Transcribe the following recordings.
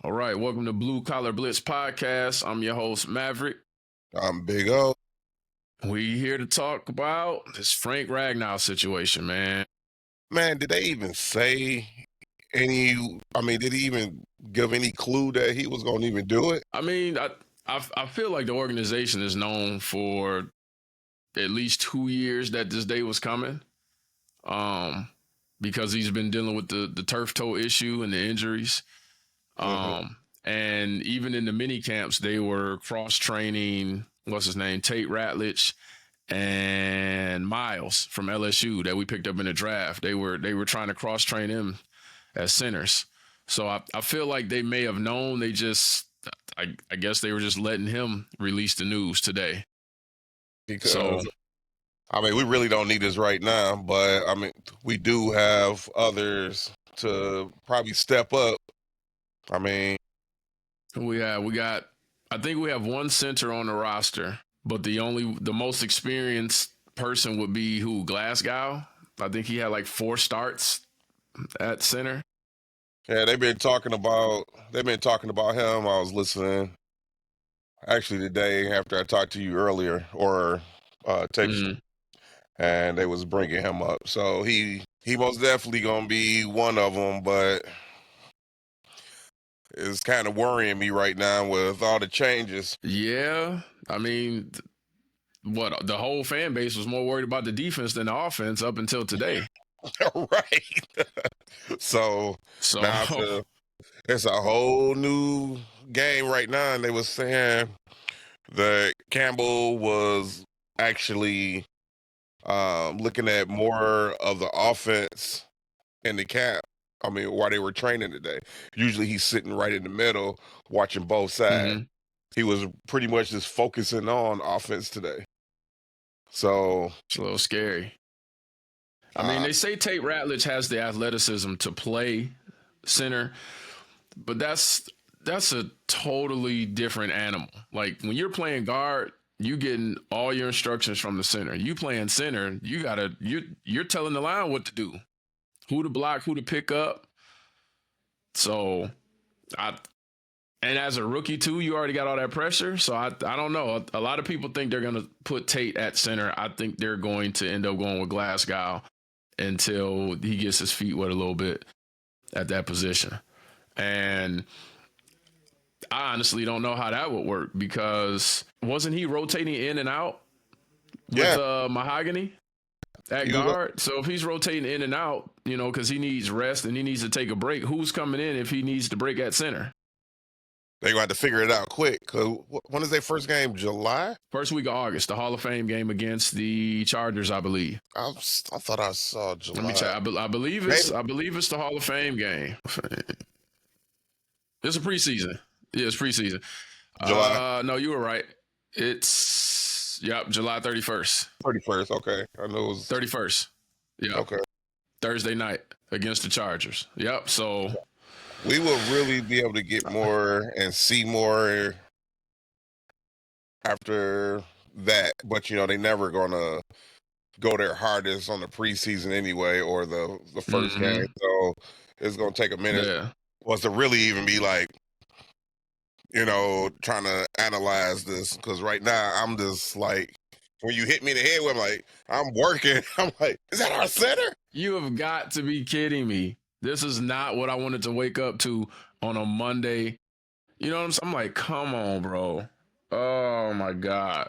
All right, welcome to Blue Collar Blitz Podcast. I'm your host, Maverick. I'm Big O. We here to talk about this Frank Ragnow situation, man. Man, did they even say any? I mean, did he even give any clue that he was going to even do it? I mean, I feel like the organization is known for at least 2 years that this day was coming, because he's been dealing with the turf toe issue and the injuries. And even in the mini camps, they were cross training. What's his name? Tate Ratledge and Miles from LSU that we picked up in the draft. They were trying to cross train him as centers. So I feel like they may have known. They just, I guess they were just letting him release the news today. Because So I mean, we really don't need this right now, but I mean, we do have others to probably step up. I mean, we got. I think we have one center on the roster, but the most experienced person would be who? Glasgow. I think he had like 4 starts at center. yeah, they've been talking about him. I was listening actually today after I talked to you earlier, or text you, and they was bringing him up. So he most definitely gonna be one of them, but it's kind of worrying me right now with all the changes. Yeah, I mean, what the whole fan base was more worried about the defense than the offense up until today. Right. So So now it's a whole new game right now, and they was saying that Campbell was actually looking at more of the offense in the camp. I mean, while they were training today, usually he's sitting right in the middle watching both sides. He was pretty much just focusing on offense today. So it's a little scary. I mean, they say Tate Ratledge has the athleticism to play center, but that's a totally different animal. Like when you're playing guard, you getting all your instructions from the center. You playing center, you're telling the line what to do, who to block, who to pick up. So and as a rookie too, you already got all that pressure. So I don't know. A lot of people think they're gonna put Tate at center. I think they're going to end up going with Glasgow until he gets his feet wet a little bit at that position. And I honestly don't know how that would work because wasn't he rotating in and out with Mahogany at guard? So if he's rotating in and out, because he needs rest and he needs to take a break, who's coming in if he needs to break at center? They're going to have to figure it out quick. Cause when is their first game? July? First week of August, the Hall of Fame game against the Chargers, I believe. I thought I saw July. Let me check. I believe it's the Hall of Fame game. It's a preseason. Yeah, it's preseason. July? No, you were right. It's July 31st. 31st, okay. I know it was 31st. Yeah. Okay. Thursday night against the Chargers. Yep. So we will really be able to get more and see more after that. But they never gonna go their hardest on the preseason anyway, or the first game. So it's gonna take a minute for us to really even be like, trying to analyze this. Because right now I'm just like, when you hit me in the head, I'm like, I'm working. I'm like, is that our center? You have got to be kidding me. This is not what I wanted to wake up to on a Monday. You know what I'm saying? I'm like, come on, bro. Oh, my God.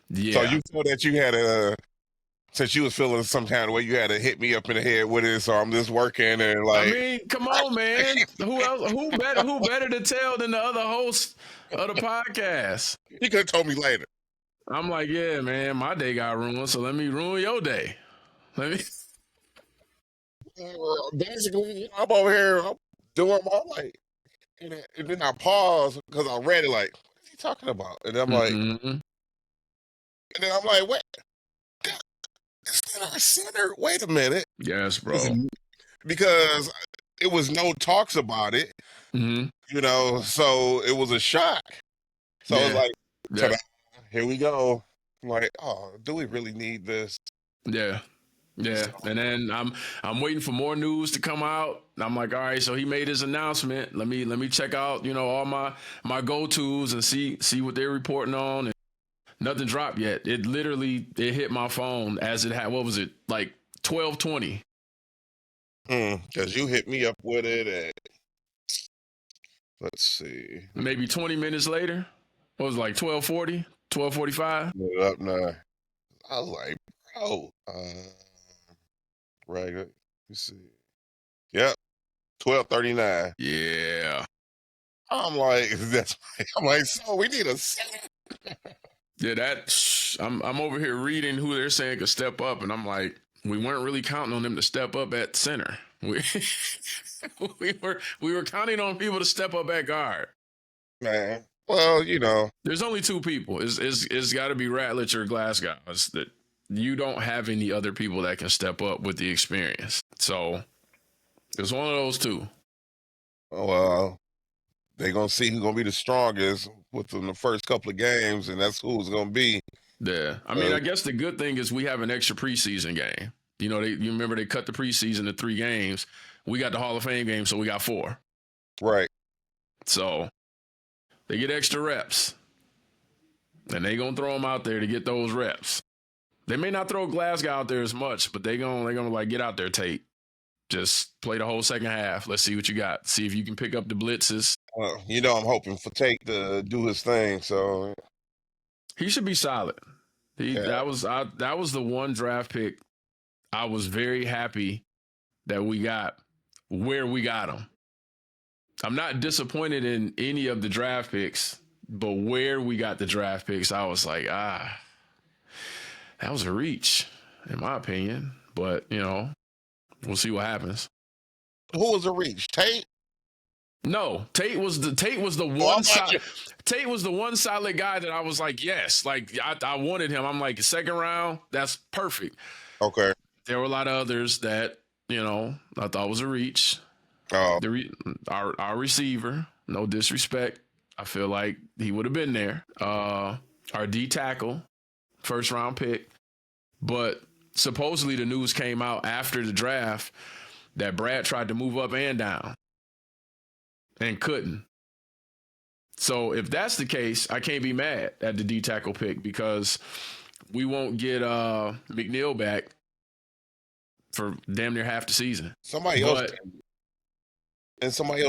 Yeah. So you feel that you had since you was feeling some kind of way, you had to hit me up in the head with it. So I'm just working and like. I mean, come on, man. Who else? Who better to tell than the other host of the podcast? You could have told me later. I'm like, yeah, man, my day got ruined, so let me ruin your day. Basically, I'm over here doing my and then I pause because I read it like, what is he talking about? And I'm like, and then I'm like, what? Is that our center? Wait a minute. Yes, bro. Because it was no talks about it, so it was a shock. So it was like, here we go. I'm like, oh, do we really need this? Yeah. Yeah, and then I'm waiting for more news to come out. I'm like, all right, so he made his announcement. Let me check out, all my go-tos and see what they're reporting on. And nothing dropped yet. It hit my phone as it had. What was it, like 12:20? Because you hit me up with it at, let's see. Maybe 20 minutes later. What was it, like 12:40, 12:45? Up now. I was like, bro, right. Let me see. Yep, 12:39. Yeah. I'm like, I'm like, so we need a second. Yeah, I'm over here reading who they're saying could step up, and I'm like, we weren't really counting on them to step up at center. We were counting on people to step up at guard. Man, well, There's only two people. It's got to be Ratledge or Glasgow. It's that you don't have any other people that can step up with the experience. So it's one of those two. well, they're gonna see who's gonna be the strongest within the first couple of games, and that's who it's gonna be. Yeah, I mean, I guess the good thing is we have an extra preseason game. You remember they cut the preseason to 3 games. We got the Hall of Fame game, so we got 4. Right. So they get extra reps, and they gonna throw them out there to get those reps. They may not throw Glasgow out there as much, but they're gonna like, get out there, Tate. Just play the whole second half. Let's see what you got. See if you can pick up the blitzes. I'm hoping for Tate to do his thing, so He should be solid. That was the one draft pick I was very happy that we got where we got him. I'm not disappointed in any of the draft picks, but where we got the draft picks, I was like, that was a reach, in my opinion. But, we'll see what happens. Who was a reach? Tate? No, Tate was the one Tate was the one solid guy that I was like, yes, like I wanted him. I'm like, second round, that's perfect. Okay. There were a lot of others that, I thought was a reach. Oh. Our receiver, no disrespect, I feel like he would have been there. Our D tackle, first round pick. But supposedly the news came out after the draft that Brad tried to move up and down and couldn't. So if that's the case, I can't be mad at the D tackle pick because we won't get McNeil back for damn near half the season. Somebody else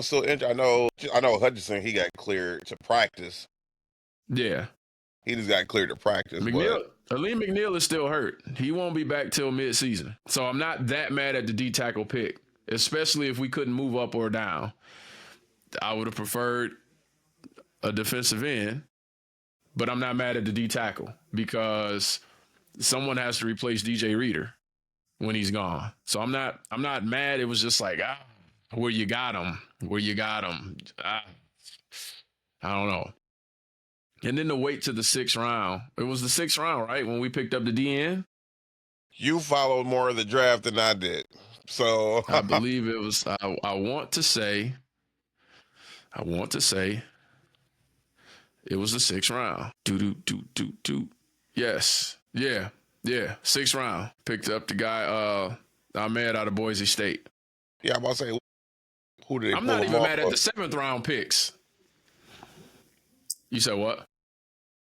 still injured. I know Hutchinson, he got cleared to practice. Yeah. He just got cleared to practice. Aleem McNeil is still hurt. He won't be back till mid-season. So I'm not that mad at the D tackle pick, especially if we couldn't move up or down. I would have preferred a defensive end, but I'm not mad at the D tackle because someone has to replace DJ Reader when he's gone. So I'm not mad. It was just like, where you got him. I don't know. And then to wait to the 6th round. It was the 6th round, right? When we picked up the DN. You followed more of the draft than I did. So I believe it was, I want to say it was the 6th round. Yes. Yeah. 6th round. Picked up the guy, Ahmed out of Boise State. Yeah, I'm about to say, who did they I'm not even mad at the 7th round picks. You said what?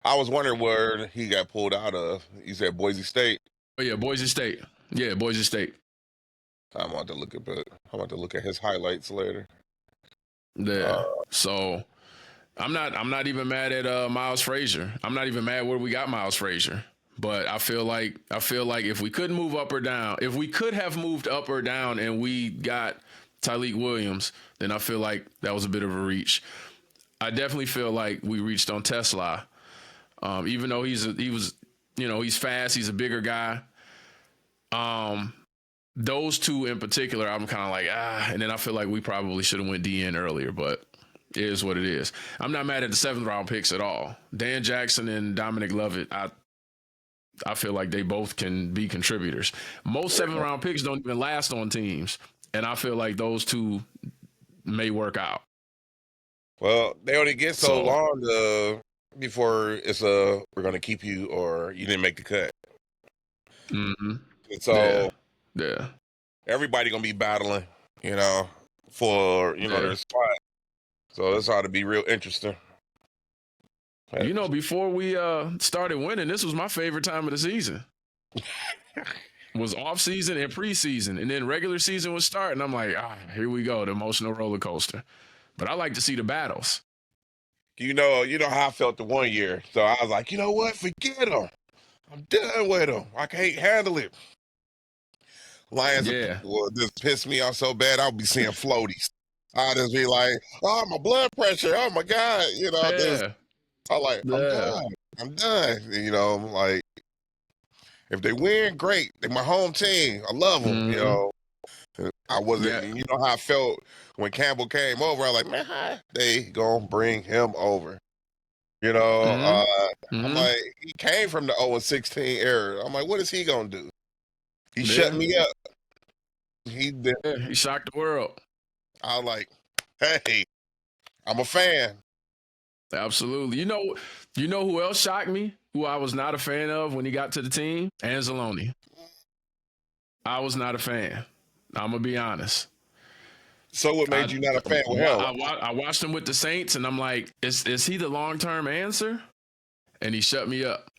I was wondering where he got pulled out of. You said Boise State? Oh, yeah, Boise State. Yeah, Boise State. I'm about to look at his highlights later. Yeah. So I'm not even mad at Miles Frazier. I'm not even mad where we got Miles Frazier. But I feel like if we couldn't move up or down, if we could have moved up or down and we got Tyleik Williams, then I feel like that was a bit of a reach. I definitely feel like we reached on Tesla. Even though he's fast, he's a bigger guy. Those two in particular, I'm kind of like, and then I feel like we probably should have went DN earlier, but it is what it is. I'm not mad at the 7th round picks at all. Dan Jackson and Dominic Lovett, I feel like they both can be contributors. Most 7th round picks don't even last on teams, and I feel like those two may work out. Well, they only get so long before it's we're going to keep you or you didn't make the cut. Mm-hmm. And so Yeah. Everybody gonna be battling, for their spot. So this ought to be real interesting. Before we started winning, this was my favorite time of the season. Was off season and preseason, and then regular season was starting. I'm like, here we go, the emotional roller coaster. But I like to see the battles. You know how I felt the one year. So I was like, you know what? Forget them. I'm done with them. I can't handle it. Lions will just piss me off so bad. I'll be seeing floaties. I'll just be like, oh, my blood pressure. Oh my God. I'm like, I'm done. I'm done. I'm like, if they win, great. They're my home team. I love them. I wasn't, you know how I felt when Campbell came over. I was like, man, how they gonna bring him over? I'm like, he came from the 0-16 era. I'm like, what is he gonna do? He shut me up. He shocked the world. I was like, hey, I'm a fan. Absolutely. You know who else shocked me? Who I was not a fan of when he got to the team? Anzalone. I was not a fan. I'm gonna be honest. So what made you not a fan with him? I watched him with the Saints, and I'm like, is he the long-term answer? And he shut me up.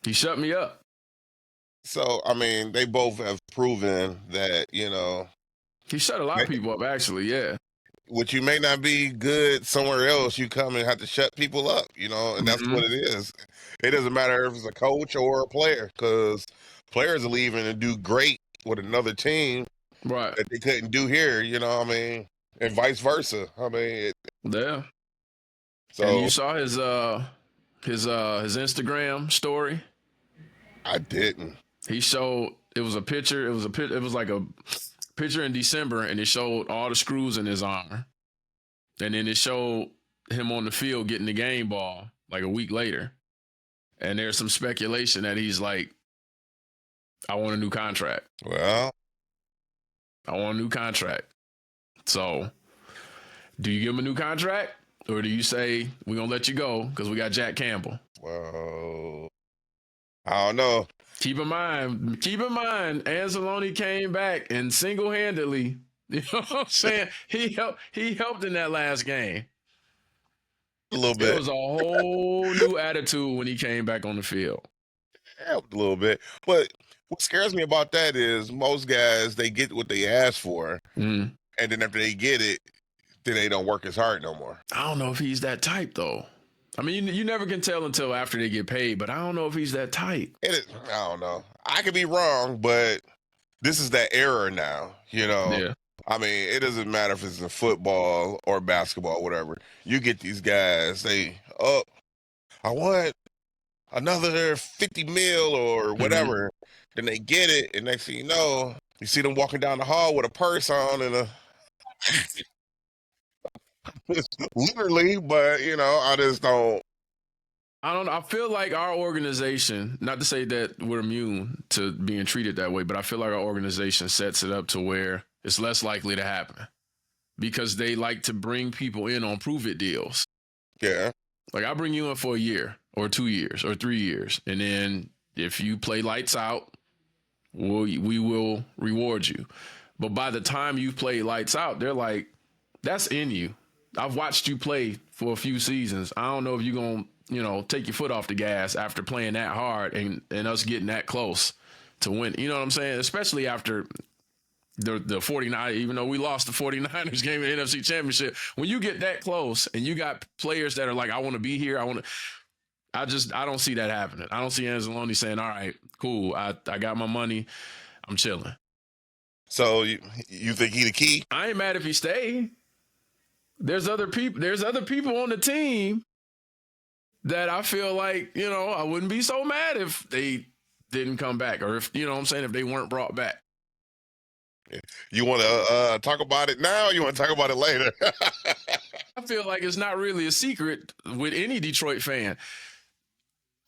So, I mean, they both have proven that, he shut a lot of people up, actually, yeah. Which you may not be good somewhere else, you come and have to shut people up, and that's what it is. It doesn't matter if it's a coach or a player, because players are leaving and do great with another team that they couldn't do here, and vice versa. Yeah. So, and you saw his Instagram story? I didn't. He showed, it was a picture. It was like a picture in December, and it showed all the screws in his arm. And then it showed him on the field getting the game ball like a week later. And there's some speculation that he's like, I want a new contract. Well, I want a new contract. So, do you give him a new contract? Or do you say, we're going to let you go because we got Jack Campbell? Well, I don't know. Keep in mind, Anzalone came back and single-handedly, you know what I'm saying? He helped in that last game. A little bit. It was a whole new attitude when he came back on the field. Helped a little bit. But what scares me about that is most guys, they get what they ask for. And then after they get it, then they don't work as hard no more. I don't know if he's that type, though. I mean, you never can tell until after they get paid, but I don't know if he's that type. I don't know. I could be wrong, but this is that era now, Yeah. I mean, it doesn't matter if it's in football or basketball, whatever. You get these guys, I want another 50 mil or whatever. Then they get it, and next thing you know, you see them walking down the hall with a purse on and a... Literally, but, I just don't... I don't know. I feel like our organization, not to say that we're immune to being treated that way, but I feel like our organization sets it up to where it's less likely to happen because they like to bring people in on prove-it deals. Yeah. Like, I'll bring you in for a year or 2 years or 3 years, and then if you play lights out, we will reward you. But by the time you've played lights out, they're like, that's in you. I've watched you play for a few seasons. I don't know if you're going to, take your foot off the gas after playing that hard and us getting that close to win. You know what I'm saying? Especially after the 49ers, even though we lost the 49ers game in the NFC Championship. When you get that close and you got players that are like, I want to be here. I don't see that happening. I don't see Anzalone saying, all right, cool. I got my money. I'm chilling. So you think he the key? I ain't mad if he stay. There's other people on the team that I feel like, I wouldn't be so mad if they didn't come back or if, if they weren't brought back. You want to talk about it now or you want to talk about it later? I feel like it's not really a secret with any Detroit fan.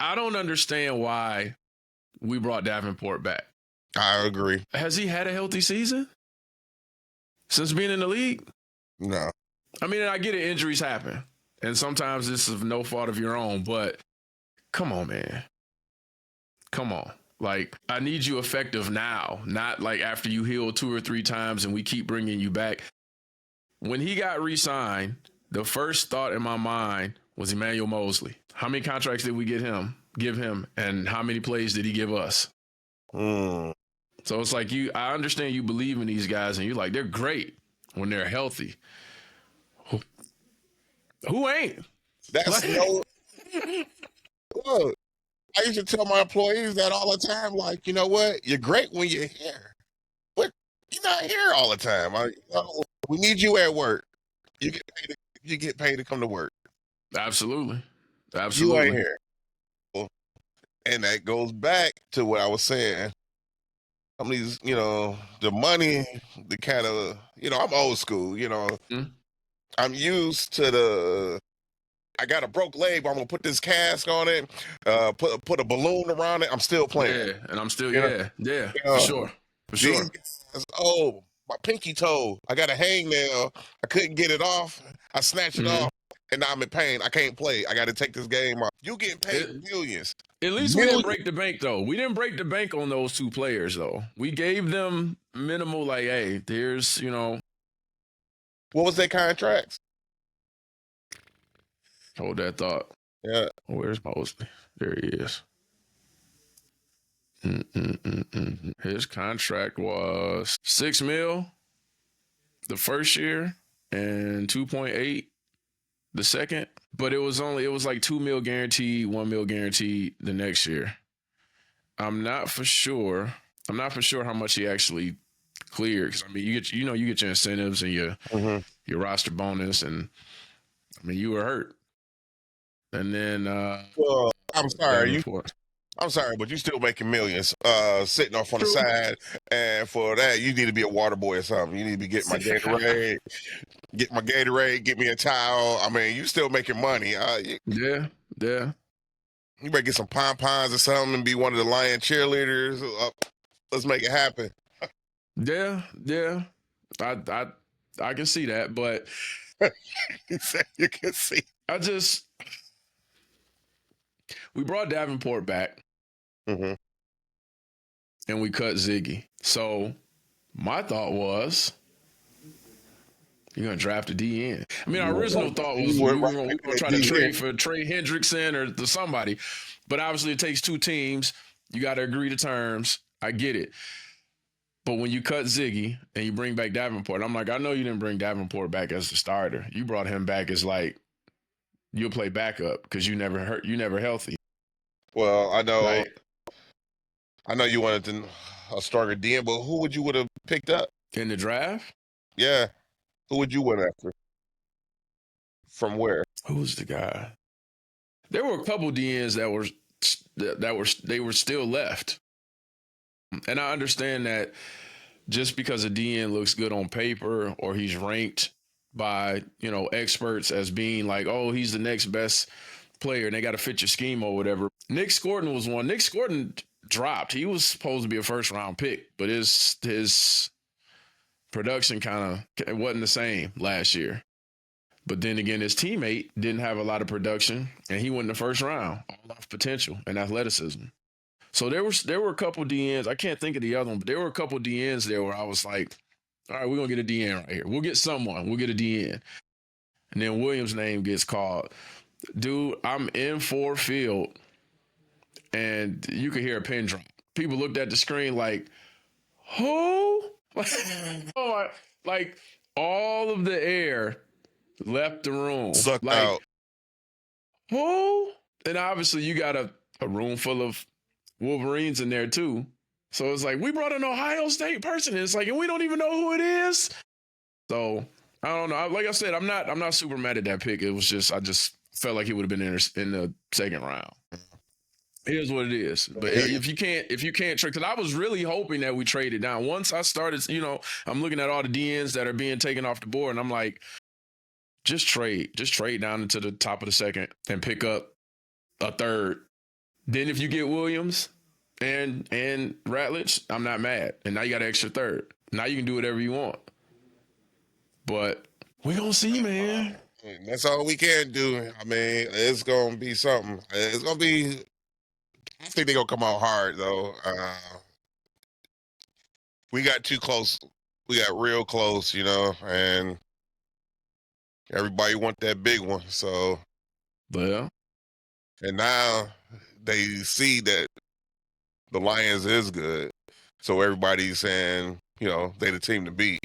I don't understand why we brought Davenport back. I agree. Has he had a healthy season since being in the league? No. I mean, I get it, injuries happen. And sometimes this is no fault of your own, but come on, man. Come on. Like, I need you effective now, not like after you heal 2 or 3 times and we keep bringing you back. When he got re-signed, the first thought in my mind was Emmanuel Mosley. How many contracts did we give him, and how many plays did he give us? Mm. So it's like I understand you believe in these guys, and you're like, they're great when they're healthy. Who ain't? That's no. Look, I used to tell my employees that all the time. Like, you know what? You're great when you're here, but you're not here all the time. We need you at work. You get paid. You get paid to come to work. Absolutely. You ain't here. And that goes back to what I was saying. Some of these, the money, the kind of, I'm old school, I'm used to I got a broke leg, but I'm gonna put this cast on it, put a balloon around it. I'm still playing. Yeah, and I'm still, for sure. Guys, my pinky toe, I got a hangnail. I couldn't get it off. I snatched it off, and now I'm in pain. I can't play. I got to take this game off. You getting paid millions. At least we didn't break the bank, though. We didn't break the bank on those 2 players, though. We gave them minimal, like, hey, there's, What was their contracts? Hold that thought. Yeah. Where's Mosley? There he is. His contract was $6 million the first year and 2.8 the second. But it was like $2 million guaranteed, $1 million guaranteed the next year. I'm not for sure how much he actually cleared. Because I mean, you get your incentives and your roster bonus, and I mean, you were hurt. And then, well, I'm sorry, but you're still making millions, sitting off on the side. And for that, you need to be a water boy or something. You need to be getting my Gatorade, get me a towel. I mean, you still making money. Yeah. You better get some pom-poms or something and be one of the Lion cheerleaders. Let's make it happen. Yeah. I can see that, but you can see. We brought Davenport back, and we cut Ziggy. So my thought was, you're gonna draft a DN. I mean, our original thought was we were gonna try to trade for Trey Hendrickson or somebody, but obviously it takes 2 teams. You got to agree to terms. I get it. But when you cut Ziggy and you bring back Davenport, I'm like, I know you didn't bring Davenport back as the starter. You brought him back as like, you'll play backup because you never healthy. Well, I know you wanted a stronger DN, but who would you would have picked up in the draft? Yeah, who would you went after? From where? Who was the guy? There were a couple DNs that were still left, and I understand that just because a DN looks good on paper or he's ranked by experts as being like, oh, he's the next best player and they got to fit your scheme or whatever. Nick Scorton was one. Nick Scorton dropped. He was supposed to be a first round pick, but his production kind of wasn't the same last year. But then again, his teammate didn't have a lot of production and he went in the first round, all off potential and athleticism. So there were a couple DNs. I can't think of the other one, but there were a couple DNs there where I was like, all right, we're going to get a DN right here. We'll get someone. We'll get a DN. And then Williams' name gets called. Dude, I'm in Ford Field, and you could hear a pin drop. People looked at the screen like, who? Oh, like all of the air left the room. Sucked out. Who? And obviously you got a room full of Wolverines in there too. So it's like, we brought an Ohio State person. And it's like, and we don't even know who it is. So I don't know. Like I said, I'm not super mad at that pick. It was just, I just felt like he would have been in the second round. It is what it is. But if you can't trade, because I was really hoping that we traded down. Once I started, I'm looking at all the DNs that are being taken off the board, and I'm like, just trade down into the top of the second and pick up a third. Then if you get Williams and Ratledge, I'm not mad. And now you got an extra third. Now you can do whatever you want. But we're going to see, man. That's all we can do. I mean, it's going to be something. It's going to be I think they're gonna come out hard though. We got too close. We got real close, and everybody want that big one. So, Well, and now they see that the Lions is good. So everybody's saying, they the team to beat.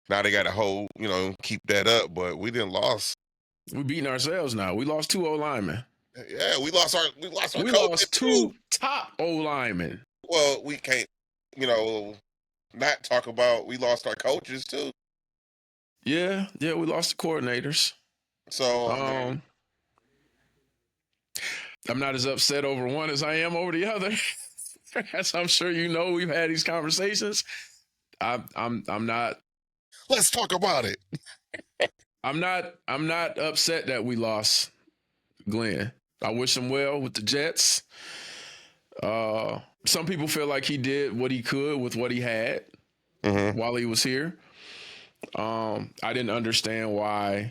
Now they got to hold, keep that up. But we didn't lost. we beating ourselves now. We lost 2 O-linemen. Yeah, we lost our We coach lost too. 2 top O-linemen. Well, we can't, not talk about we lost our coaches too. Yeah, we lost the coordinators. So I'm not as upset over one as I am over the other. As I'm sure you know, we've had these conversations. I'm not. Let's talk about it. I'm not upset that we lost Glenn. I wish him well with the Jets. Some people feel like he did what he could with what he had while he was here. I didn't understand why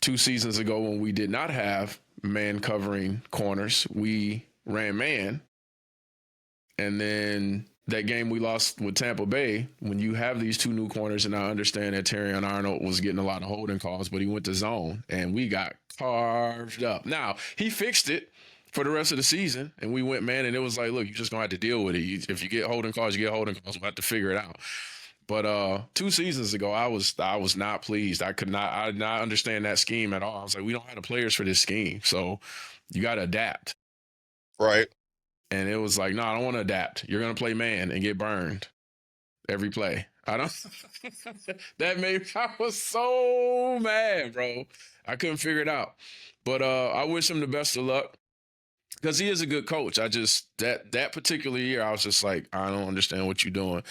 2 seasons ago when we did not have man covering corners, we ran man. And then that game we lost with Tampa Bay, when you have these 2 new corners, and I understand that Terrion Arnold was getting a lot of holding calls, but he went to zone and we got carved up. Now, he fixed it for the rest of the season, and we went man, and it was like, look, you're just going to have to deal with it. If you get holding calls, you get holding calls. We'll have to figure it out. But 2 seasons ago, I was not pleased. I did not understand that scheme at all. I was like, we don't have the players for this scheme, so you got to adapt. Right. And it was like, no, I don't want to adapt. You're going to play man and get burned every play. I don't. I was so mad, bro. I couldn't figure it out. But I wish him the best of luck because he is a good coach. I just, that particular year, I was just like, I don't understand what you're doing.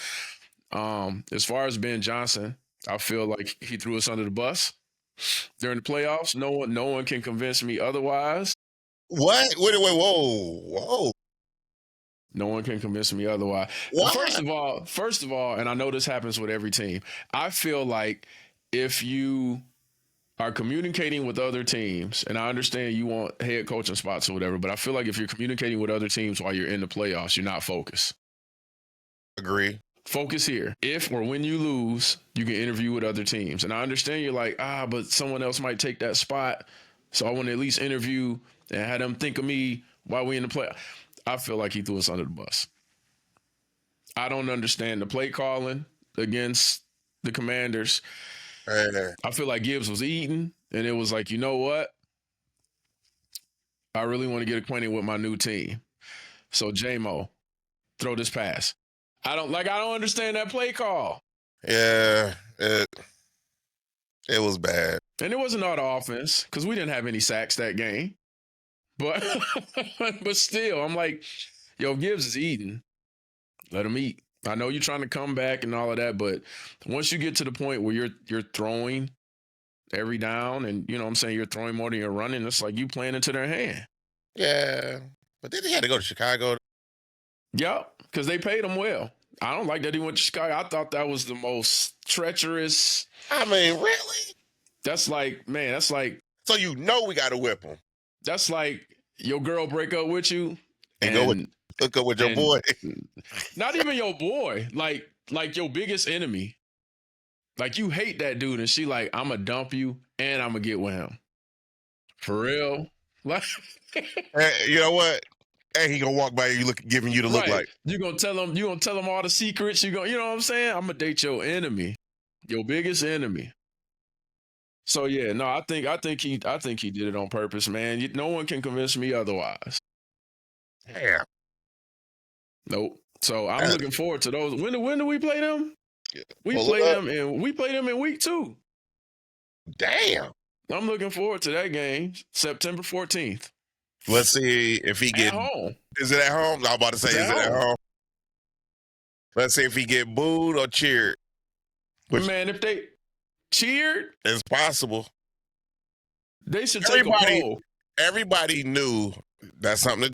As far as Ben Johnson, I feel like he threw us under the bus during the playoffs. No one can convince me otherwise. What? Wait, whoa. No one can convince me otherwise. What? First of all, and I know this happens with every team, I feel like if you are communicating with other teams, and I understand you want head coaching spots or whatever, but I feel like if you're communicating with other teams while you're in the playoffs, you're not focused. Agree. Focus here. If or when you lose, you can interview with other teams. And I understand you're like, but someone else might take that spot. So I want to at least interview and have them think of me while we in the play. I feel like he threw us under the bus. I don't understand the play calling against the Commanders. I feel like Gibbs was eating, and it was like, you know what? I really want to get acquainted with my new team. So J-Mo, throw this pass. I don't understand that play call. Yeah, it was bad. And it wasn't all the offense because we didn't have any sacks that game. But but still, I'm like, yo, Gibbs is eating. Let him eat. I know you're trying to come back and all of that, but once you get to the point where you're throwing every down and, you know what I'm saying, you're throwing more than you're running, it's like you playing into their hand. Yeah. But then he had to go to Chicago. Yep, because they paid him well. I don't like that he went to Chicago. I thought that was the most treacherous. I mean, really? That's like, man, that's like. So we got to whip him. That's like your girl break up with you and go hook up with your boy. Not even your boy, like your biggest enemy. Like you hate that dude, and she like, I'm gonna dump you and I'm gonna get with him. For real? Like, you know what? And he gonna walk by you, giving you the look like you gonna tell him all the secrets. You know what I'm saying? I'm gonna date your enemy, your biggest enemy. So yeah, no, I think he did it on purpose, man. No one can convince me otherwise. Yeah. Nope. So I'm looking forward to those. When do we play them? Yeah. We play them in week 2. Damn. I'm looking forward to that game, September 14th. Let's see if he get home. Is it at home? I'm about to say, is it at home? Let's see if he get booed or cheered. Man, if they cheered, it's possible. They should take a poll. Everybody knew that's something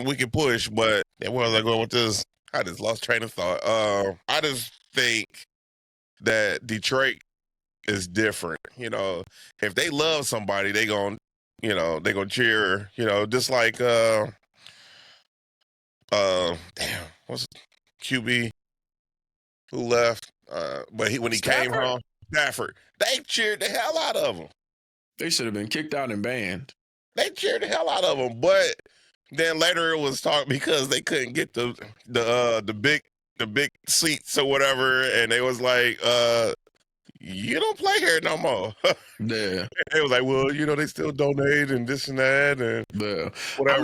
we can push, but where was I going with this? I just lost train of thought. I just think that Detroit is different. You know, if they love somebody, they gonna cheer. You know, just like Damn, what's QB who left? But when he came Stafford? home, Stafford, they cheered the hell out of him. They should have been kicked out and banned. They cheered the hell out of him. But then later it was talk because they couldn't get the big seats or whatever, and they was like, you don't play here no more. Yeah. It was like, well, they still donate and this and that and Yeah. whatever. I'm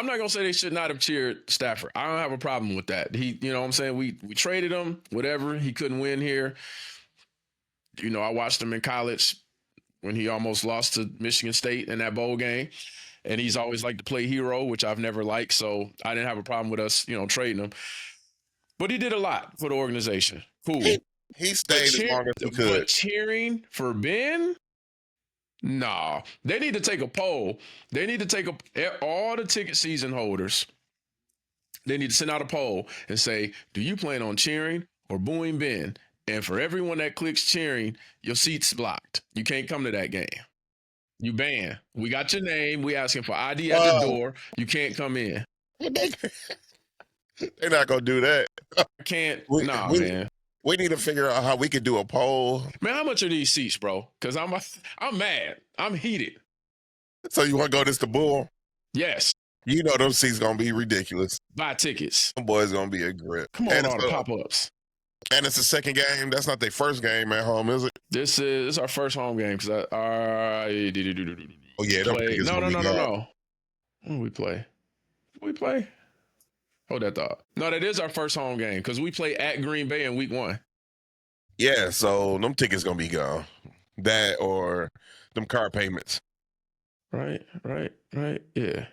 not gonna say they should not have cheered Stafford. I don't have a problem with that. He, you know what I'm saying? We traded him, whatever. He couldn't win here. I watched him in college when he almost lost to Michigan State in that bowl game. And he's always liked to play hero, which I've never liked. So I didn't have a problem with us, trading him. But he did a lot for the organization. Cool. He stayed as long as he could. But cheering for Ben? Nah. They need to take a poll. They need to take all the ticket season holders. They need to send out a poll and say, do you plan on cheering or booing Ben? And for everyone that clicks cheering, your seat's blocked. You can't come to that game. You banned. We got your name. We asking for ID at the door. You can't come in. They're not gonna do that. Can't. Man. We need to figure out how we could do a poll. Man, how much are these seats, bro? Because I'm mad. I'm heated. So you want to go this to Bull? Yes. Those seats gonna be ridiculous. Buy tickets. Them boys gonna be a grip. Come on, all the pop-ups. And it's the second game. That's not their first game at home, is it? This is our first home game. Because oh yeah, no. When we play? Hold that thought. No, that is our first home game because we play at Green Bay in week 1. Yeah, so them tickets gonna be gone. That or them car payments. Right. Yeah.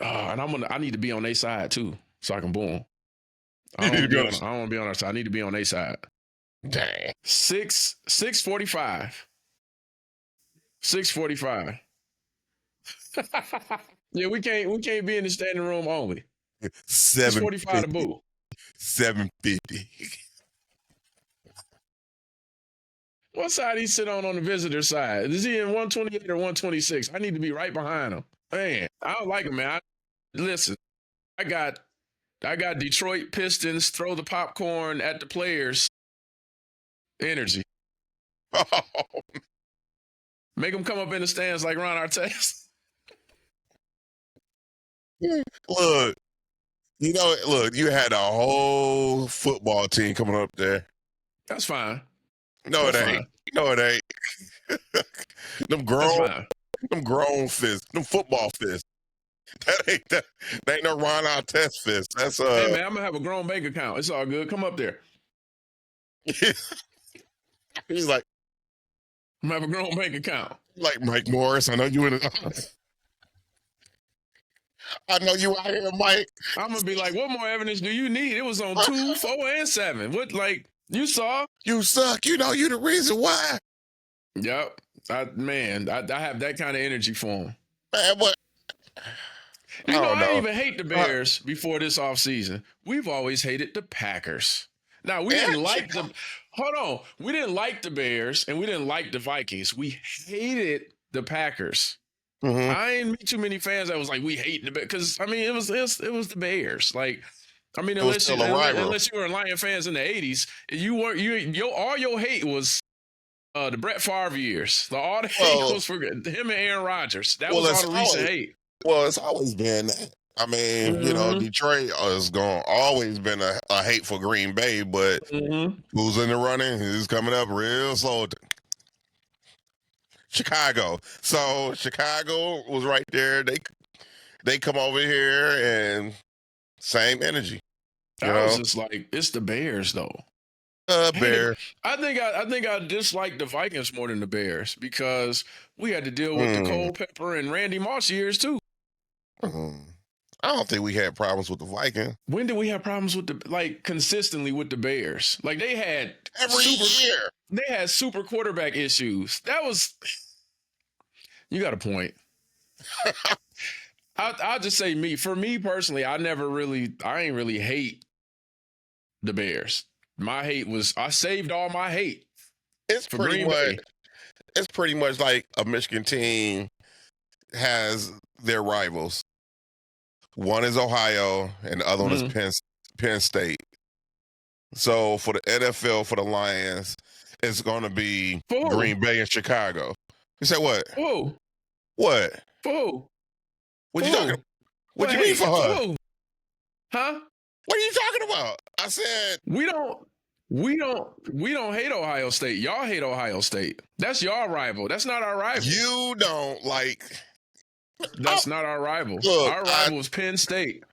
Oh, and I need to be on their side too, so I can boom. I don't want to be on our side. I need to be on their side. Dang. 6:45. 6:45. Yeah, we can't be in the standing room only. 6:45 to boo. 750. What side he sit on the visitor side? Is he in 128 or 126? I need to be right behind him. Man, I don't like him, man. Listen, I got Detroit Pistons throw the popcorn at the players energy. Make them come up in the stands like Ron Artest. Look, you had a whole football team coming up there. That's fine. No, it ain't. No, it ain't. Them grown fists, them football fists. That ain't no Ron Artest fist. That's Hey man, I'm gonna have a grown bank account. It's all good. Come up there. He's like, I'm gonna have a grown bank account. Like Mike Morris. I know you in I know you out here, Mike. I'm gonna be like, what more evidence do you need? It was on 2, 4, and 7. What, like, you saw? You suck. You the reason why. Yep. I have that kind of energy for him. Man, what? I didn't even hate the Bears before this offseason. We've always hated the Packers. Now, we didn't like the Bears and we didn't like the Vikings. We hated the Packers. Mm-hmm. I ain't meet too many fans that was like, we hate the Bears. Because, I mean, it was the Bears. Like, I mean, unless you were Lion fans in the 80s, all your hate was the Brett Favre years. All the hate was for him and Aaron Rodgers. That was all the recent hate. Well, it's always been, I mean, Detroit has always been a hate for Green Bay, but who's in the running? Who's coming up real slow? Chicago. So Chicago was right there. They come over here and same energy. I was just like, it's the Bears though. Bears. I think I dislike the Vikings more than the Bears because we had to deal with the Culpepper and Randy Moss years too. I don't think we had problems with the Vikings. When did we have problems with consistently with the Bears? Like they had every year. They had super quarterback issues. That was, you got a point. I'll just say for me personally, I ain't really hate the Bears. My hate was, I saved all my hate. It's pretty much like a Michigan team has their rivals. One is Ohio, and the other one is Penn State. So for the NFL, for the Lions, it's going to be Green Bay and Chicago. You said what? Who? What? Who? What you talking? What you mean for her? Who? Huh? What are you talking about? I said we don't hate Ohio State. Y'all hate Ohio State. That's your rival. That's not our rival. You don't like. That's not our rival. Look, our rival is Penn State.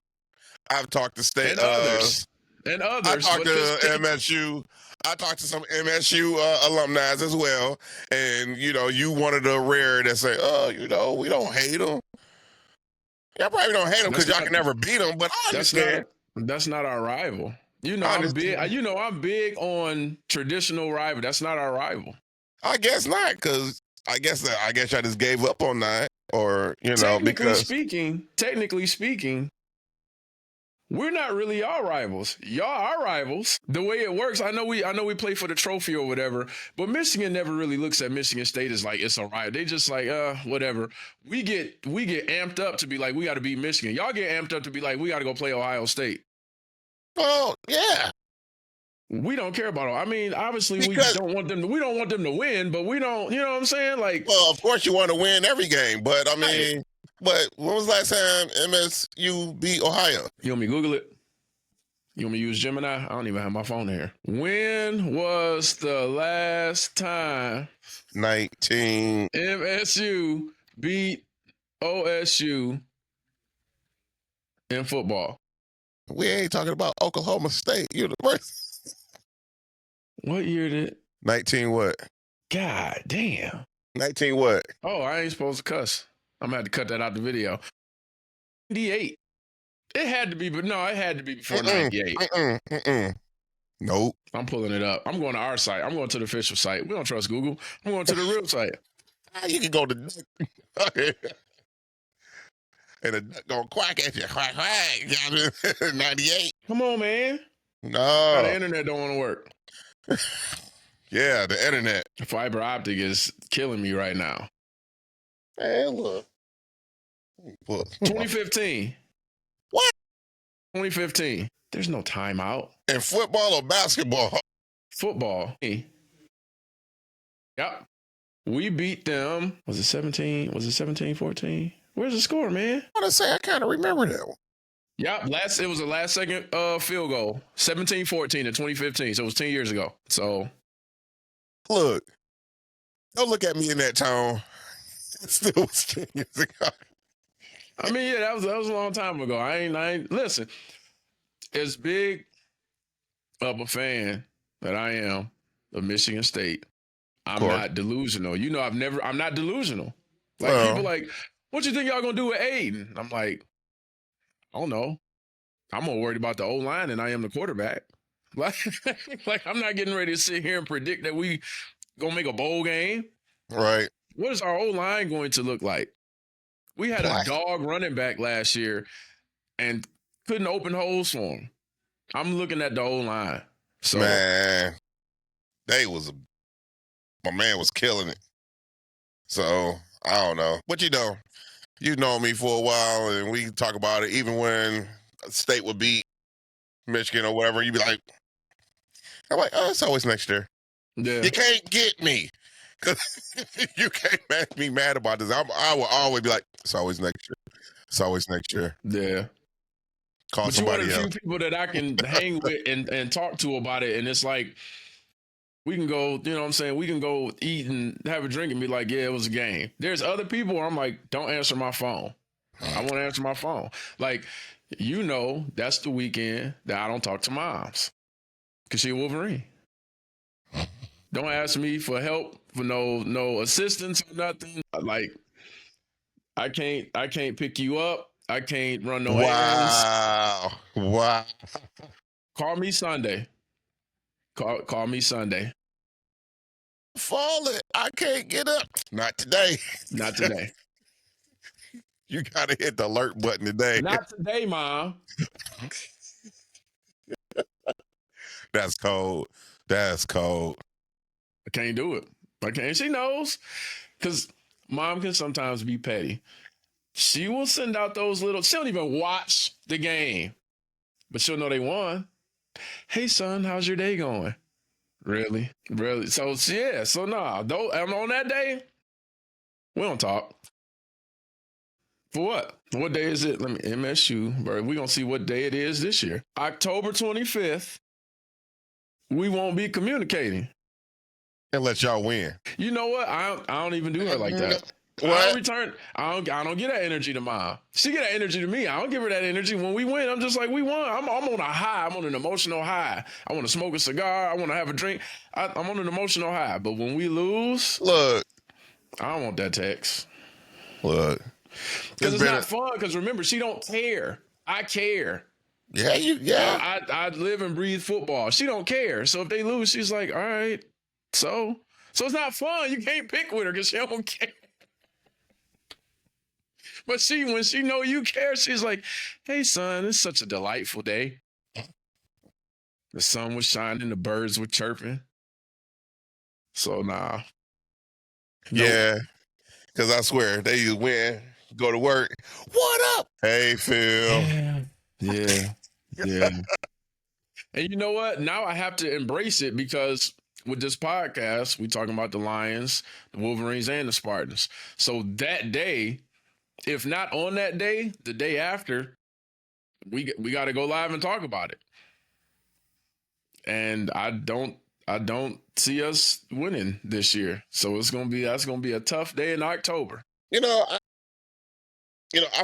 I've talked to State and others. And others. I talked to MSU. I talked to some MSU alumni as well. And, you one of the rare that say, we don't hate them. Y'all probably don't hate them because y'all can never beat them, but I understand. That's not our rival. I'm big. I'm big on traditional rival. That's not our rival. I guess not, because I guess I just gave up on that, or technically speaking, we're not really y'all rivals. Y'all are rivals. The way it works, I know we play for the trophy or whatever, but Michigan never really looks at Michigan State as like it's a rival. They just like whatever. We get amped up to be like we got to beat Michigan. Y'all get amped up to be like we got to go play Ohio State. Well, yeah. We don't care about it. I mean, obviously we don't want them to win, but we don't, you know what I'm saying? Like, well, of course you want to win every game, but I mean, but when was the last time MSU beat Ohio? You want me to Google it? You want me to use Gemini? I don't even have my phone here. When was the last time 19 MSU beat OSU in football? We ain't talking about Oklahoma State University. What year did? 19 what? God damn. 19 what? Oh, I ain't supposed to cuss. I'm gonna have to cut that out the video. 98. It had to be, but no, it had to be before 98. Nope. I'm pulling it up. I'm going to our site. I'm going to the official site. We don't trust Google. I'm going to the real site. You can go to and the duck gonna quack at you. Quack, quack. 98. Come on, man. No. The internet don't want to work. Yeah, the internet. Fiber optic is killing me right now. Man, look. 2015. What? 2015. There's no timeout. In football or basketball? Football. Yep. We beat them. Was it 17? Was it 17, 14? Where's the score, man? I want to say I kind of remember that one. Yep. It was a last second field goal. 17-14 in 2015. So it was 10 years ago. So look. Don't look at me in that tone. It still was 10 years ago. I mean, yeah, that was a long time ago. I ain't listen. As big of a fan that I am of Michigan State, I'm not delusional. I'm not delusional. Like people like, what you think y'all gonna do with Aiden? I'm like, I don't know. I'm more worried about the O-line than I am the quarterback. Like I'm not getting ready to sit here and predict that we gonna make a bowl game. Right. What is our O-line going to look like? We had a dog running back last year and couldn't open holes for him. I'm looking at the O-line. So, man, my man was killing it. So, I don't know. But you know me for a while, and we talk about it. Even when State would beat Michigan or whatever, you'd be like, I'm like, oh, it's always next year. Yeah. You can't get me. Because you can't make me mad about this. I will always be like, it's always next year. It's always next year. Yeah. Call but somebody you're one else. of the few people that I can hang with and talk to about it. And it's like, we can go, you know what I'm saying? We can go eat and have a drink and be like, yeah, it was a game. There's other people where I'm like, don't answer my phone. I want to answer my phone. Like, that's the weekend that I don't talk to moms because she a Wolverine. Don't ask me for help, for no assistance or nothing. Like, I can't pick you up. I can't run no errands. Wow. Call me Sunday. Call me Sunday. Falling. I can't get up. Not today. Not today. You gotta hit the alert button today. Not today, Mom. That's cold. That's cold. I can't do it. I can't. She knows. Because Mom can sometimes be petty. She will send out those little. She don't even watch the game, but she'll know they won. Hey, son, how's your day going? Really, really. So yeah. So nah. Though I'm on that day, we don't talk. For what? What day is it? Let me MSU, bro. We're gonna see what day it is this year. October 25th. We won't be communicating. And let y'all win. You know what? I don't even do her like that. What? I don't return. I don't get that energy to mom. She get that energy to me. I don't give her that energy when we win. I'm just like, we won. I'm on a high. I'm on an emotional high. I want to smoke a cigar. I want to have a drink. I'm on an emotional high. But when we lose, Look, I don't want that text. look, Because it's not fun. Because remember, she don't care. I care. Yeah. I live and breathe football. She don't care. So if they lose, she's like, all right. So it's not fun. You can't pick with her because she don't care. But when she know you care, she's like, hey, son, it's such a delightful day. The sun was shining, the birds were chirping. So, nah. Nope. Yeah. Because I swear, they used win, go to work. What up? Hey, Phil. Yeah. And you know what? Now I have to embrace it because with this podcast, we talking about the Lions, the Wolverines, and the Spartans. So that day, if not on that day, the day after, we got to go live and talk about it. And I don't see us winning this year. So that's gonna be a tough day in October. I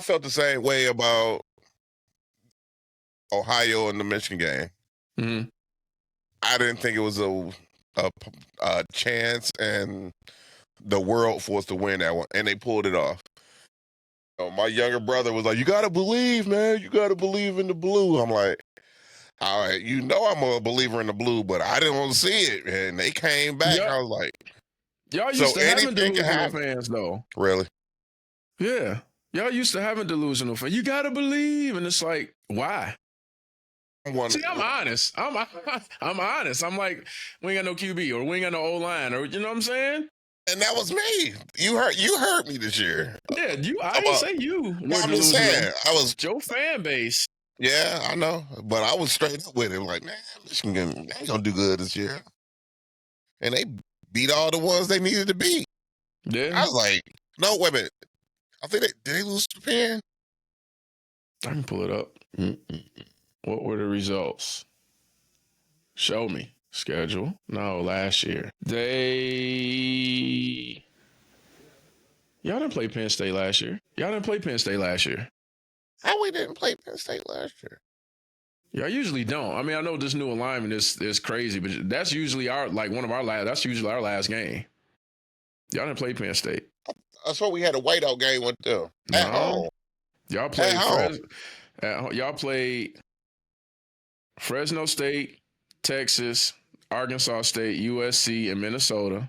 felt the same way about Ohio and the Michigan game. Mm-hmm. I didn't think it was a chance and the world for us to win that one, and they pulled it off. My younger brother was like, "You gotta believe, man. You gotta believe in the blue." I'm like, "All right, I'm a believer in the blue, but I didn't want to see it." And they came back. Yep. I was like, y'all used to having anything can delusional happen. fans, though. Really? Yeah. Y'all used to having delusional fans. You gotta believe, and it's like, why? See, I'm honest. I'm honest. I'm like, we ain't got no QB or we ain't got no O-line or you know what I'm saying? And that was me. You hurt me this year. Yeah, I didn't say you. I'm just saying, I was Joe fan base. Yeah, I know, but I was straight up with it. Like, man, Michigan ain't gonna do good this year, and they beat all the ones they needed to beat. Yeah, I was like, no, wait a minute. I think did they lose to Japan? I can pull it up. What were the results? Show me. Schedule. No, last year. Y'all didn't play Penn State last year. How we didn't play Penn State last year? Y'all usually don't. I mean, I know this new alignment is crazy, but that's usually our that's usually our last game. Y'all didn't play Penn State. I saw we had a whiteout game with them at home. Y'all played y'all played Fresno State, Texas, Arkansas State, USC, and Minnesota.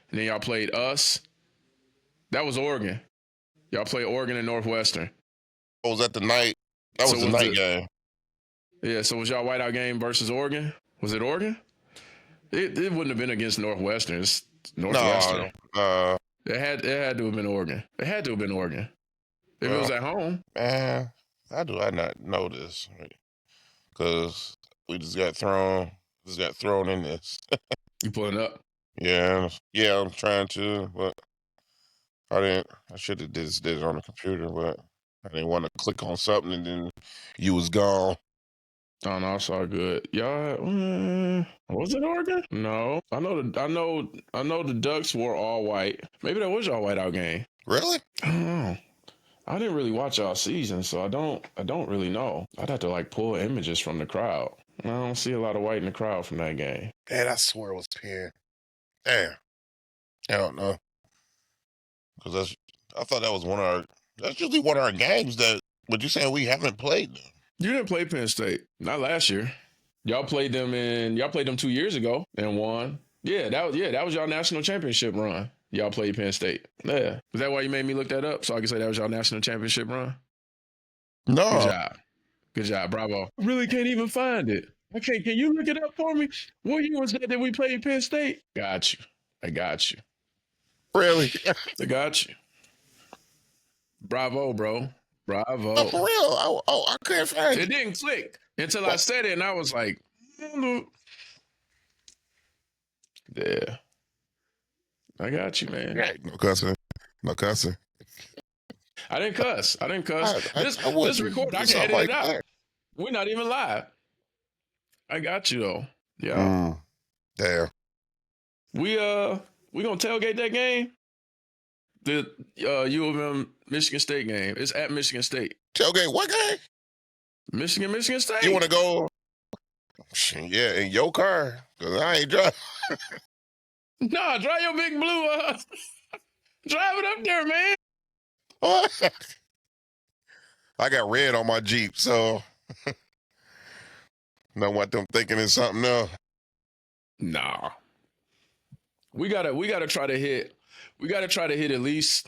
And then y'all played us. That was Oregon. Y'all played Oregon and Northwestern. Oh, was that the night? That was the night game. Yeah, so was y'all whiteout game versus Oregon? Was it Oregon? It wouldn't have been against Northwestern. It's Northwestern. No. It had to have been Oregon. It had to have been Oregon. If it was at home. Man, how do I not know this? Because we just got thrown in this. You pulling up? Yeah, I'm trying to, but I should have did it on the computer, but I didn't want to click on something and then you was gone. Oh no, it's all good. Y'all, was it Oregon? No, I know the Ducks wore all white. Maybe that was y'all whiteout game. Really? I don't know. I didn't really watch y'all season, so I don't really know. I'd have to pull images from the crowd. I don't see a lot of white in the crowd from that game. Man, I swear it was Penn. Damn. I don't know. Because I thought that was that's usually one of our games but you saying we haven't played them. You didn't play Penn State. Not last year. Y'all played them 2 years ago and won. Yeah, that was y'all national championship run. Y'all played Penn State. Yeah. Was that why you made me look that up? So I can say that was y'all national championship run? No. Good job. Bravo. I really can't even find it. Okay, can you look it up for me? What year was that we played Penn State? Got you. I got you. Really? I got you. Bravo, bro. Bravo. Oh, for real? I couldn't find It it. didn't click until I said it, and I was like, yeah. I got you, man. Yeah, no cussing. No cussing. I didn't cuss. This wouldn't. record, I can Something edit like it out. that. We're not even live. I got you though. Yeah. Damn. We gonna tailgate that game. The U of M Michigan State game. It's at Michigan State. Tailgate what game? Michigan State. You want to go? Yeah, in your car. Because I ain't driving. Nah, drive your big blue. Drive it up there, man. I got red on my Jeep, so know what them thinking is something else. Nah. We gotta try to hit. We gotta try to hit at least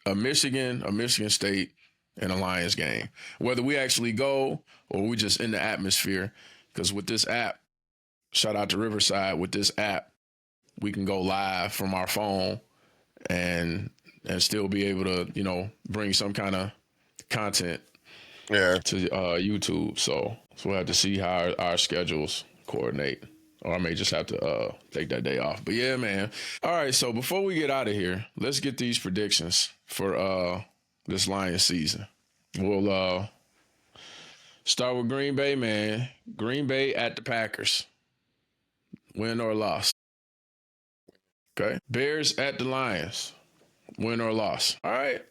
a Michigan State, and a Lions game. Whether we actually go or we just in the atmosphere. Because with this app, shout out to Riverside, with this app, we can go live from our phone and still be able to, bring some kind of content to YouTube. So we'll have to see how our schedules coordinate. Or I may just have to take that day off. But yeah, man. All right, so before we get out of here, let's get these predictions for this Lions season. We'll start with Green Bay, man. Green Bay at the Packers. Win or loss. Okay. Bears at the Lions. Win or loss. All right.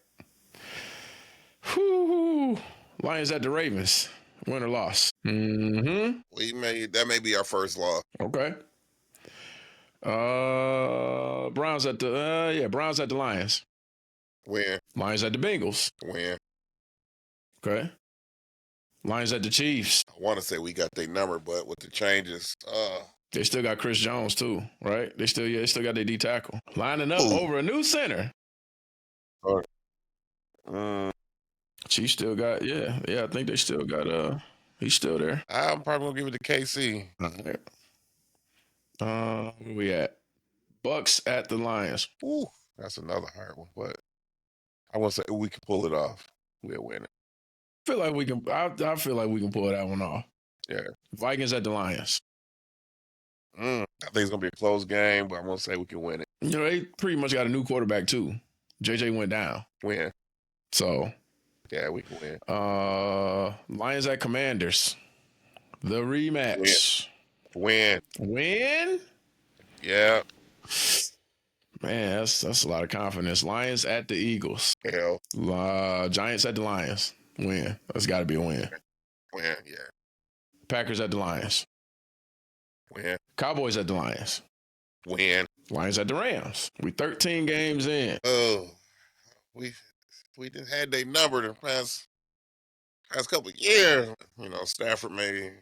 Whoo. Lions at the Ravens. Win or loss. Mm-hmm. That may be our first loss. Okay. Browns at the Lions. Win. Lions at the Bengals. Win. Okay. Lions at the Chiefs. I want to say we got their number, but with the changes, they still got Chris Jones too, right? They still got their D tackle lining up over a new center. Chiefs still got I think they still got he's still there. I'm probably gonna give it to KC. Where we at? Bucks at the Lions. Ooh, that's another hard one, but I want to say we can pull it off. We'll win it. I feel like we can pull that one off. Yeah. Vikings at the Lions. I think it's gonna be a close game, but I'm gonna say we can win it. They pretty much got a new quarterback too. JJ went down. Win. So yeah, we can win. Lions at Commanders. The rematch. Win. Yeah. Man, that's a lot of confidence. Lions at the Eagles. Hell. Giants at the Lions. Win. That's got to be a win. Win, yeah. Packers at the Lions. Win. Cowboys at the Lions. Win. Lions at the Rams. We 13 games in. Oh, we just had their number the past couple of years. Stafford may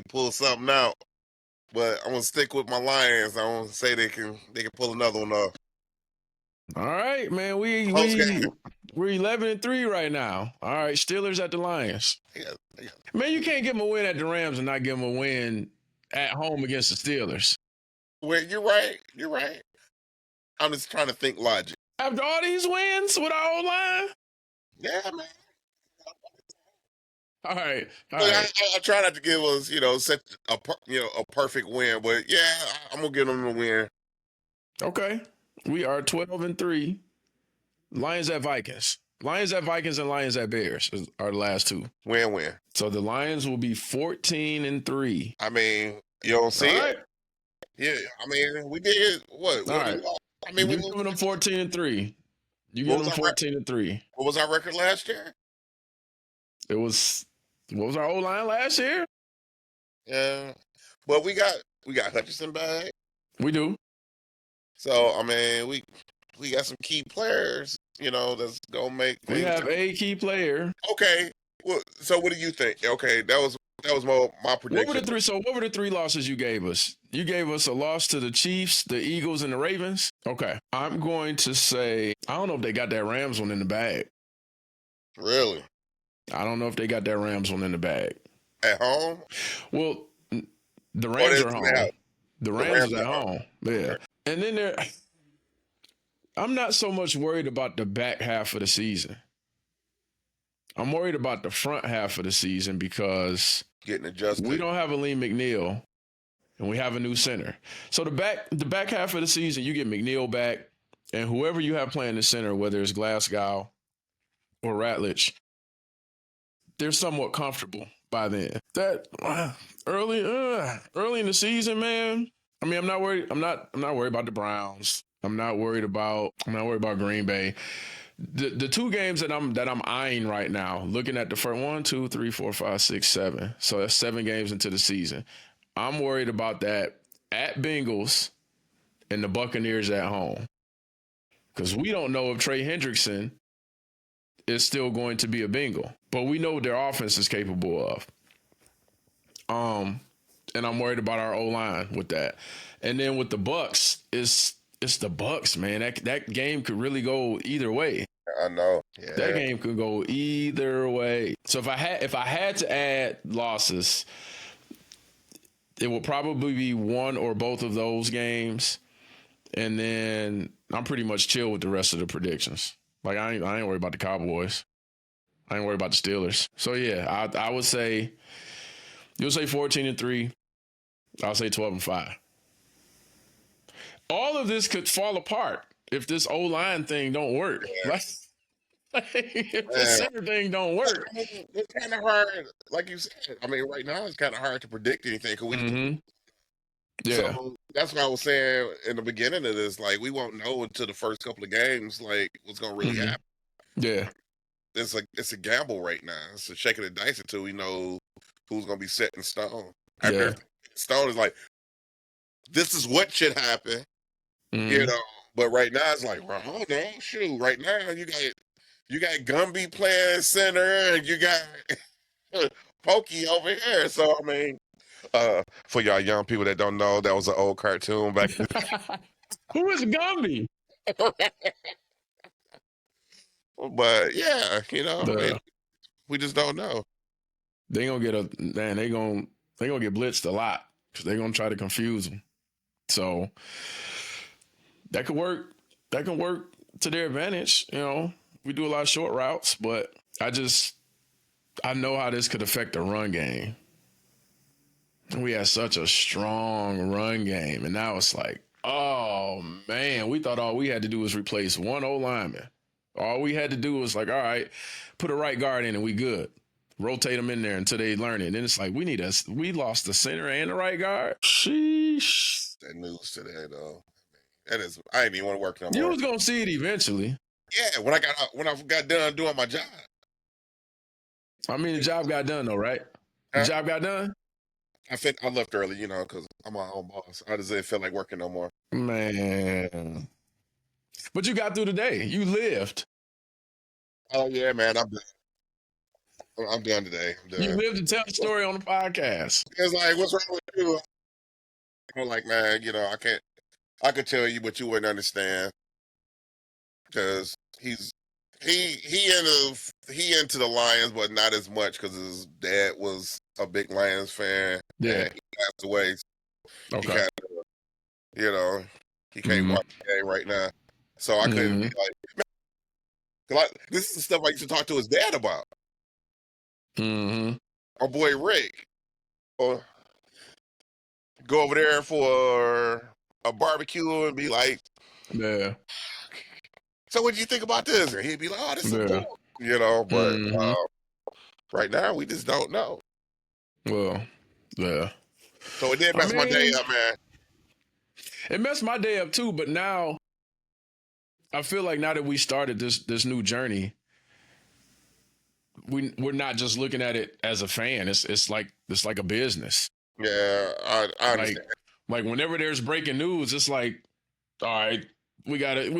pull something out, but I'm gonna stick with my Lions. I want to say they can pull another one off. All right, man. We're 11-3 right now. All right, Steelers at the Lions. Man, you can't give them a win at the Rams and not give them a win at home against the Steelers. Well, you're right. I'm just trying to think logic. After all these wins with our old line? Yeah, man. All right. I try not to give us, such a perfect win, but yeah, I'm gonna give them a win. Okay. We are 12-3. Lions at Vikings. Lions at Vikings and Lions at Bears are the last two. Win. So the Lions will be 14-3. I mean, you don't see it? Yeah, I mean, we did what? All right. I mean, you're giving them 14-3. You give them 14-3. What was our record last year? What was our old line last year? Yeah, but we got Hutchinson back. We do. So I mean, we got some key players. That's gonna make. We have a key player. Okay. Well, so what do you think? Okay, that was my prediction. What were the three losses you gave us? You gave us a loss to the Chiefs, the Eagles, and the Ravens. Okay. I'm going to say, I don't know if they got that Rams one in the bag. Really? I don't know if they got that Rams one in the bag. At home? Well, the Rams are home. The Rams are at home. Yeah. And then I'm not so much worried about the back half of the season. I'm worried about the front half of the season because Getting adjusted. we don't have Aleem McNeil and we have a new center. So the back half of the season, you get McNeil back, and whoever you have playing the center, whether it's Glasgow or Ratledge, they're somewhat comfortable by then. That early in the season, man. I mean, I'm not worried. I'm not worried about the Browns. I'm not worried about Green Bay. The two games that I'm eyeing right now, looking at the first 1, 2, 3, 4, 5, 6, 7. So that's 7 games into the season. I'm worried about that at Bengals and the Buccaneers at home. Because we don't know if Trey Hendrickson is still going to be a Bengal. But we know what their offense is capable of. And I'm worried about our O-line with that. And then with the Bucs, it's the Bucs, man. That game could really go either way. I know. Yeah. That game could go either way. So if I had to add losses, it would probably be one or both of those games. And then I'm pretty much chill with the rest of the predictions. Like I ain't worried about the Cowboys. I ain't worried about the Steelers. So yeah, I would say you'll say 14-3. I'll say 12-5. All of this could fall apart if this O-line thing don't work. Yeah. If the center thing don't work. I mean, it's kind of hard, like you said. I mean, right now it's kind of hard to predict anything. Yeah. So that's what I was saying in the beginning of this. Like, we won't know until the first couple of games, like, what's going to really happen. Yeah. It's a gamble right now. It's a shaking the dice until we know who's going to be set in stone. Yeah. Stone is like, this is what should happen, you know. But right now it's like, well, hold on, shoot. Right now you got Gumby playing center, and you got Pokey over here. So I mean, for y'all young people that don't know, that was an old cartoon back. Who is Gumby? But yeah, you know, we just don't know. They gonna get they gonna get blitzed a lot because they're gonna try to confuse them. So that could work. That can work to their advantage. You know, we do a lot of short routes, but I know how this could affect the run game. We had such a strong run game, and now it's like, oh man, we thought all we had to do was replace one O-lineman. All we had to do was like, all right, put a right guard in and we good. Rotate them in there until they learn it. And then it's like, we lost the center and the right guard. Sheesh. That news today, though. That is, I didn't even want to work no more. You was gonna see it eventually. Yeah, when I got done doing my job. I mean, the job got done though, right? The job got done. I left early, you know, because I'm my own boss. I just didn't feel like working no more. Man. But you got through the day. You lived. Oh, yeah, man. I'm done. I'm done today. I'm done. You lived to tell the story on the podcast. It's like, what's wrong with you? I'm like, man, you know, I could tell you, but you wouldn't understand. Because he into the Lions, but not as much because his dad was a big Lions fan. Yeah. And he passed away. Okay. He can't watch the game right now. So I couldn't be like, man, this is the stuff I used to talk to his dad about. Our boy Rick. Or go over there for a barbecue and be like, yeah. So what do you think about this? And he'd be like, oh, this is cool. You know, but right now we just don't know. Well, yeah. So it did mess my day up, man. It messed my day up too, but now I feel like now that we started this new journey, we're not just looking at it as a fan. It's like a business. Yeah, I understand. Like whenever there's breaking news, it's like, all right, we gotta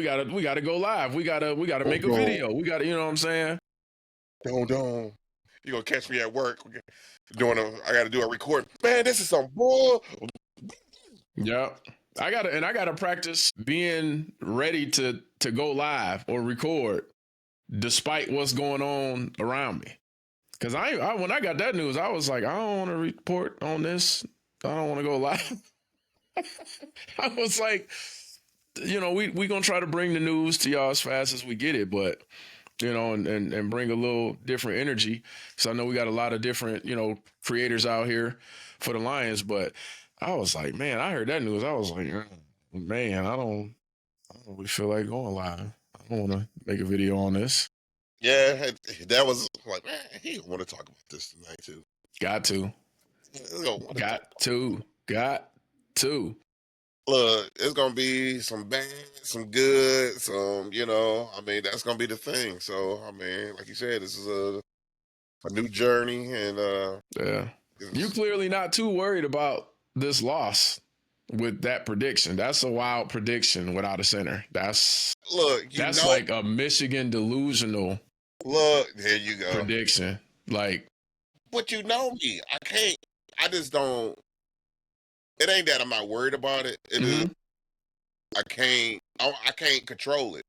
go live. We gotta make a video. We gotta, you know what I'm saying? Don't. You gonna catch me at work I gotta do a record. Man, this is some bull. Yeah. I gotta practice being ready to go live or record despite what's going on around me. Cause when I got that news, I was like, I don't want to report on this. I don't want to go live. I was like, we gonna try to bring the news to y'all as fast as we get it, but and bring a little different energy. So I know we got a lot of different, creators out here for the Lions, but I was like, man, I heard that news. I was like, man, I don't really feel like going live. I don't want to make a video on this. Yeah, that was like, man, he don't want to talk about this tonight too. Got to. Look, it's gonna be some bad, some good, some, that's gonna be the thing. So, I mean, like you said, this is a new journey, and yeah, you clearly not too worried about this loss with that prediction. That's a wild prediction without a center. That's like a Michigan delusional. Look, there you go. Prediction, like. But you know me, I just don't. It ain't that I'm not worried about it. It is. I can't control it.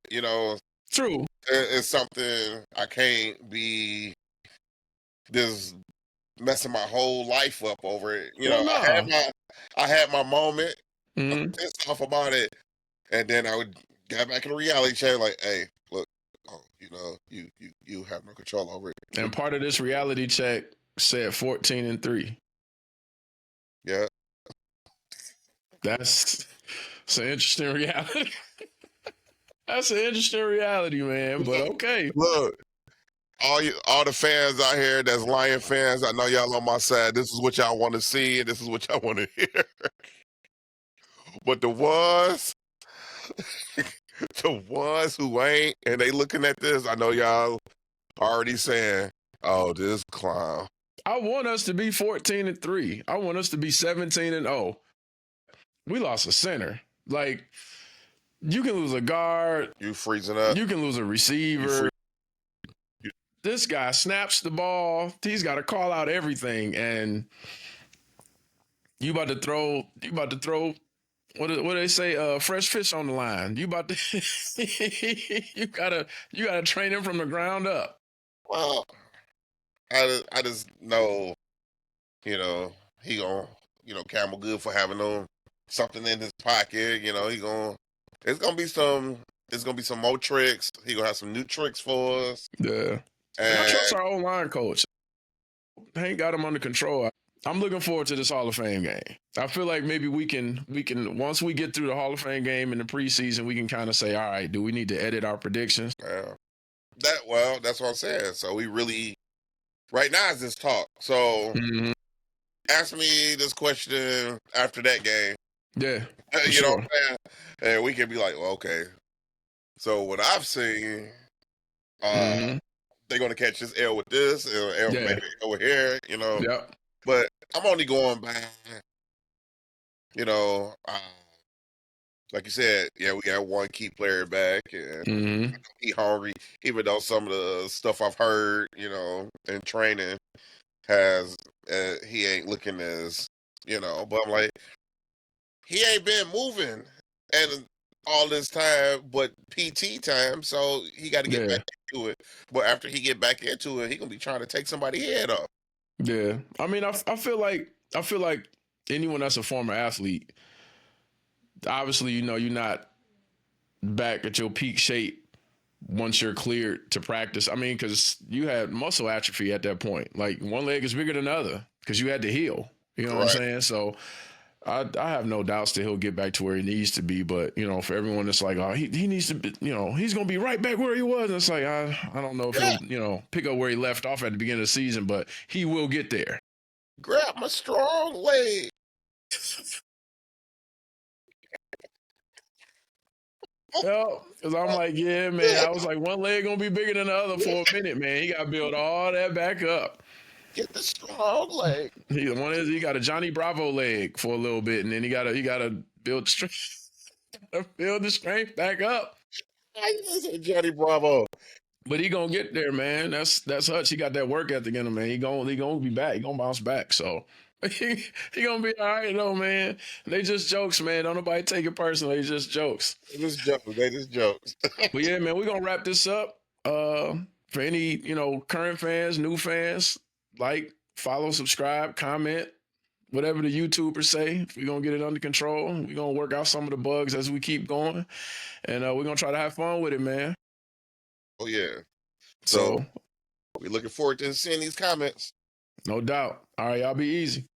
True. It's something I can't be just messing my whole life up over it. I had my moment. I'm pissed off about it, and then I would get back in the reality check. Like, hey, look, you have no control over it. And part of this reality check said 14-3. Yeah. That's an interesting reality. That's an interesting reality, man. But okay. Look, all the fans out here that's Lion fans, I know y'all on my side. This is what y'all want to see, and this is what y'all want to hear. But the ones who ain't, and they looking at this, I know y'all already saying, "Oh, this clown." I want us to be 14-3. I want us to be 17-0. We lost a center. Like, you can lose a guard. You freezing up. You can lose a receiver. This guy snaps the ball. He's got to call out everything, and you about to throw. What do they say? Fresh fish on the line. You about to. you gotta train him from the ground up. Well, I just know, he gonna, Campbell good for having something in his pocket. It's gonna be some more tricks. He gonna have some new tricks for us. Yeah. And I trust our O-line coach. Hank got him under control. I'm looking forward to this Hall of Fame game. I feel like maybe we can once we get through the Hall of Fame game in the preseason, we can kind of say, all right, do we need to edit our predictions? Yeah. That's what I'm saying. So we really, right now is this talk. So ask me this question after that game. Yeah. You know what I'm saying? And we can be like, well, okay. So what I've seen, they're going to catch this L with this, L maybe over here, Yeah. But I'm only going by, like you said, yeah, we got one key player back, and he hungry, even though some of the stuff I've heard, in training has, he ain't looking as, but I'm like, he ain't been moving and all this time, but PT time, so he got to get back into it. But after he get back into it, he gonna be trying to take somebody's head off. Yeah, I mean, I feel like anyone that's a former athlete, obviously, you're not back at your peak shape once you're cleared to practice. I mean, because you had muscle atrophy at that point. Like, one leg is bigger than the other because you had to heal. You know what I'm saying? So I have no doubts that he'll get back to where he needs to be. But, for everyone that's like, oh, he needs to be, he's going to be right back where he was. And it's like, I don't know if he'll, pick up where he left off at the beginning of the season, but he will get there. Grab my strong leg. Because I'm like, yeah, man. I was like, one leg going to be bigger than the other for a minute, man. He got to build all that back up. Get the strong leg. He got a Johnny Bravo leg for a little bit, and then he got to build the strength back up. Johnny Bravo. But he gonna get there, man. That's Hutch. He got that work ethic in him, man. He gonna be back. He gonna bounce back. So he gonna be all right, though, man. They just jokes, man. Don't nobody take it personally. They just jokes. They just jokes. But yeah, man, we're gonna wrap this up. For any current fans, new fans, like, follow, subscribe, comment, whatever the YouTubers say. We're gonna get it under control. We're gonna work out some of the bugs as we keep going, and we're gonna try to have fun with it, man. Oh yeah. So So we're looking forward to seeing these comments. no doubt. All right, y'all be easy.